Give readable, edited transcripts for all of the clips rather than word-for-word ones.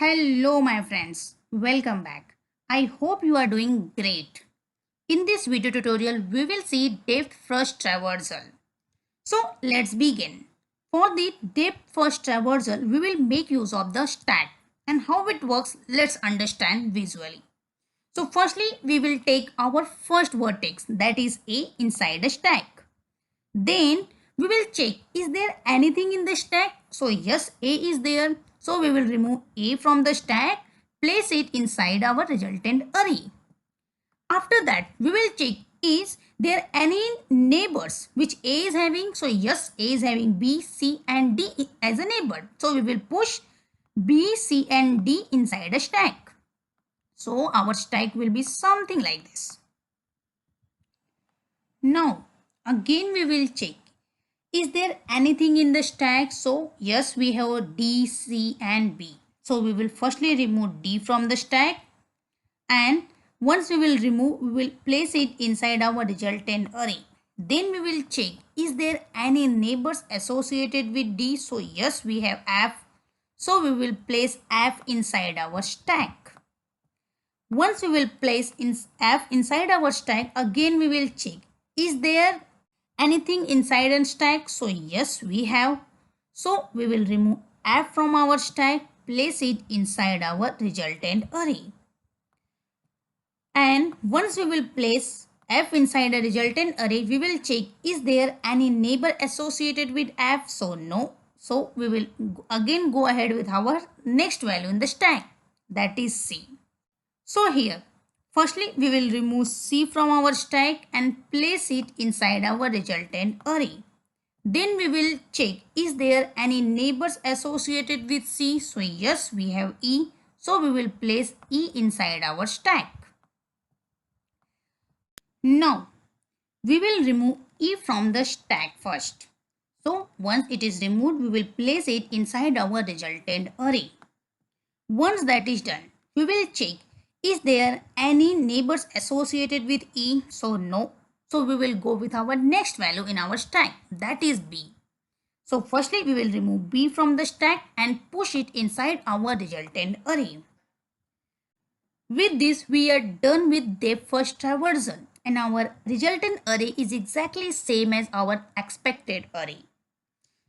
Hello, my friends. Welcome back. I hope you are doing great. In this video tutorial, we will see depth first traversal. So, let's begin. For the depth first traversal, we will make use of the stack. And how it works, let's understand visually. So, firstly, we will take our first vertex, that is A, inside a stack. Then we will check, is there anything in the stack? So yes, A is there. So we will remove A from the stack, place it inside our resultant array. After that, we will check, is there any neighbors which A is having? So yes, A is having B, C and D as a neighbor. So we will push B, C and D inside a stack. So our stack will be something like this. Now, again we will check, is there anything in the stack? So yes, we have D, C and B. So we will firstly remove D from the stack, and once we will remove, we will place it inside our resultant array. Then we will check, is there any neighbors associated with D? So yes, we have F. So we will place F inside our stack. Once we will place F inside our stack, again we will check, is there anything inside a stack? So yes, we have. So we will remove F from our stack, place it inside our resultant array. And once we will place F inside a resultant array, we will check, is there any neighbor associated with F? So no. So we will again go ahead with our next value in the stack, that is C. So here, firstly we will remove C from our stack and place it inside our resultant array. Then we will check, is there any neighbors associated with C? So yes, we have E. So we will place E inside our stack. Now we will remove E from the stack first. So once it is removed, we will place it inside our resultant array. Once that is done, we will check, is there any neighbors associated with E? So no. So we will go with our next value in our stack, that is B. So firstly we will remove B from the stack and push it inside our resultant array. With this we are done with depth first traversal, and our resultant array is exactly same as our expected array.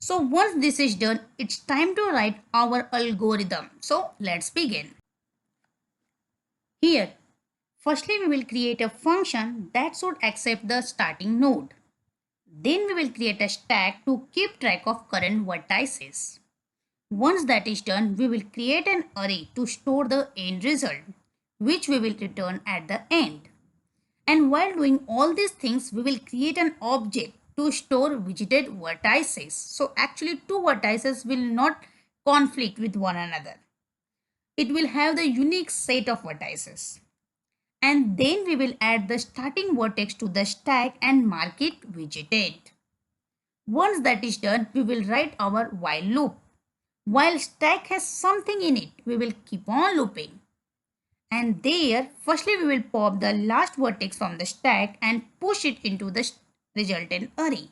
So once this is done, it's time to write our algorithm. So let's begin. Here, firstly we will create a function that should accept the starting node. Then we will create a stack to keep track of current vertices. Once that is done, we will create an array to store the end result, which we will return at the end. And while doing all these things, we will create an object to store widgeted vertices. So actually two vertices will not conflict with one another. It will have the unique set of vertices. And then we will add the starting vertex to the stack and mark it widgeted. Once that is done, we will write our while loop. While stack has something in it, we will keep on looping. And there, firstly we will pop the last vertex from the stack and push it into the resultant array.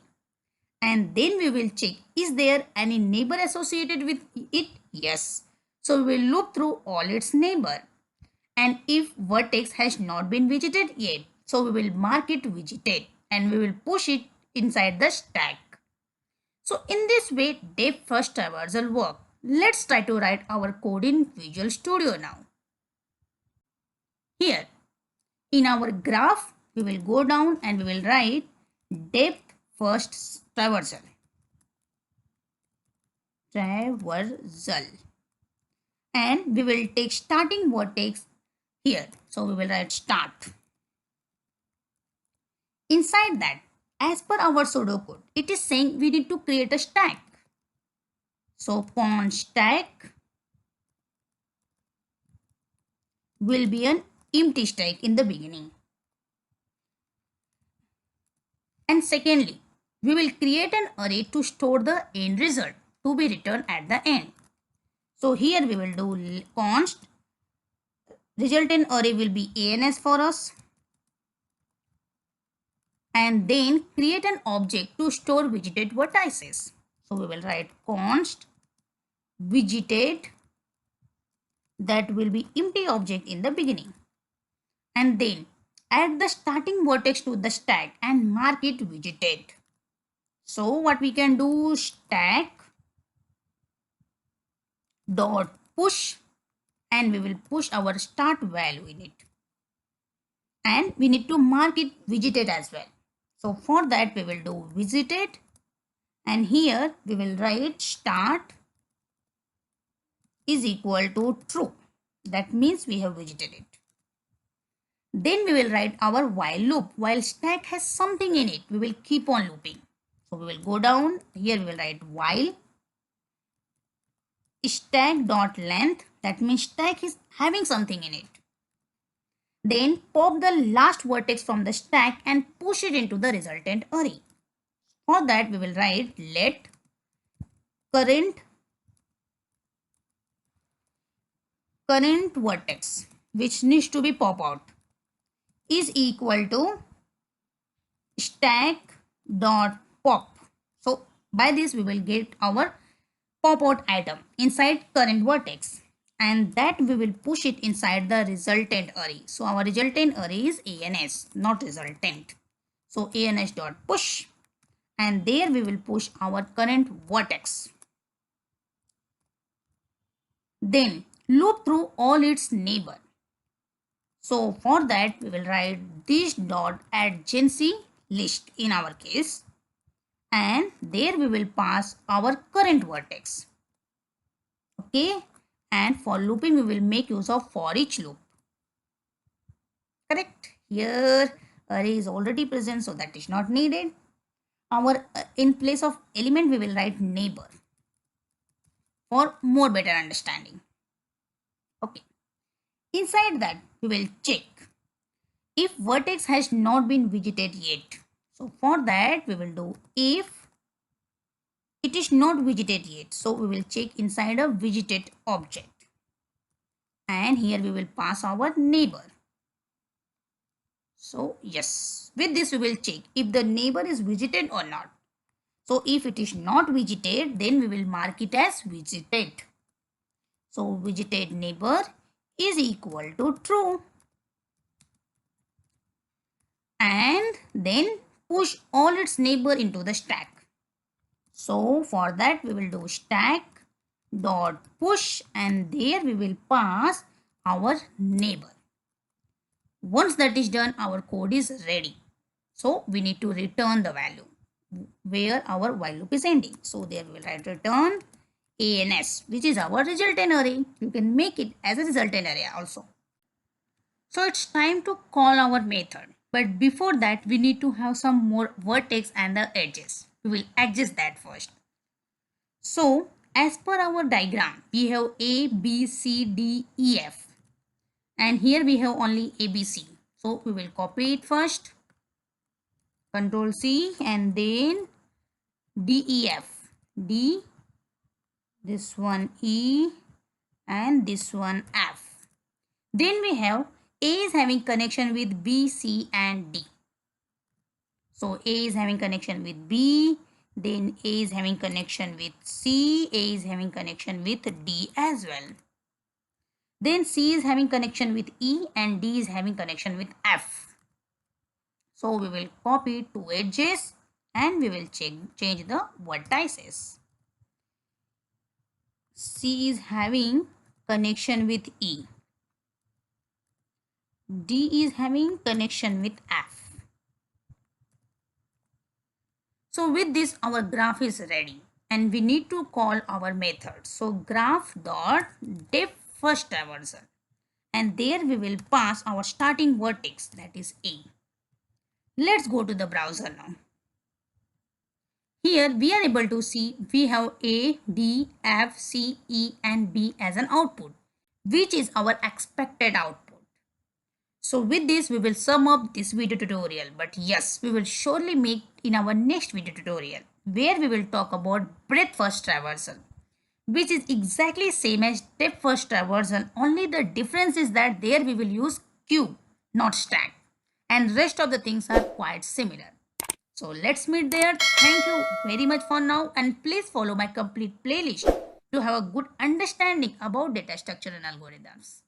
And then we will check, is there any neighbor associated with it? Yes. So we will loop through all its neighbor. And if vertex has not been widgeted yet, so we will mark it widgeted and we will push it inside the stack. So in this way, depth first traversal work. Let's try to write our code in Visual Studio now. Here, in our graph, we will go down and we will write depth first traversal. And we will take starting vertex here. So we will write start. Inside that, as per our pseudocode, it is saying we need to create a stack. So const stack will be an empty stack in the beginning. And secondly, we will create an array to store the end result to be returned at the end. So here we will do const resultant array will be ANS for us. And then create an object to store widgeted vertices. So we will write const widgeted that will be empty object in the beginning. And then add the starting vertex to the stack and mark it visited. So what we can do, stack dot push, and we will push our start value in it. And we need to mark it visited as well. So for that we will do visited, and here we will write start is equal to true. That means we have visited it. Then we will write our while loop. While stack has something in it, we will keep on looping. So we will go down. Here we will write while stack dot length. That means stack is having something in it. Then pop the last vertex from the stack and push it into the resultant array. For that we will write let current vertex, which needs to be pop out, is equal to stack dot pop. So by this we will get our pop out item inside current vertex, and that we will push it inside the resultant array. So our resultant array is ANS, not resultant. So ANS dot push, and there we will push our current vertex. Then loop through all its neighbor. So for that we will write this dot adjacency list in our case, and there we will pass our current vertex. Okay, and for looping we will make use of for each loop. Correct. Here array is already present, so that is not needed. Our in place of element we will write neighbor for more better understanding. Okay, inside that we will check if vertex has not been visited yet. So for that we will do if it is not visited yet. So we will check inside a visited object, and here we will pass our neighbor. So yes, with this we will check if the neighbor is visited or not. So if it is not visited, then we will mark it as visited. So visited neighbor is equal to true. And then push all its neighbor into the stack. So for that we will do stack dot push, and there we will pass our neighbor. Once that is done, our code is ready. So we need to return the value where our while loop is ending. So there we will write return ANS, which is our resultant array. You can make it as a resultant array also. So it's time to call our method. But before that, we need to have some more vertex and the edges. We will adjust that first. So as per our diagram, we have A, B, C, D, E, F. And here we have only ABC. So we will copy it first. Control C, and then D, E, F. D, this one E, and this one F. Then we have A is having connection with B, C, and D. So A is having connection with B, then A is having connection with C, A is having connection with D as well. Then C is having connection with E, and D is having connection with F. So we will copy two edges and we will change the vertices. C is having connection with E. D is having connection with F. So with this our graph is ready, and we need to call our method. So graph dot depth first traversal, and there we will pass our starting vertex, that is A. Let's go to the browser now. Here we are able to see we have A, D, F, C, E and B as an output, which is our expected output. So with this we will sum up this video tutorial, but yes, we will surely make in our next video tutorial, where we will talk about breadth first traversal, which is exactly same as depth first traversal, only the difference is that there we will use queue, not stack, and rest of the things are quite similar. So let's meet there. Thank you very much for now, and please follow my complete playlist to have a good understanding about data structure and algorithms.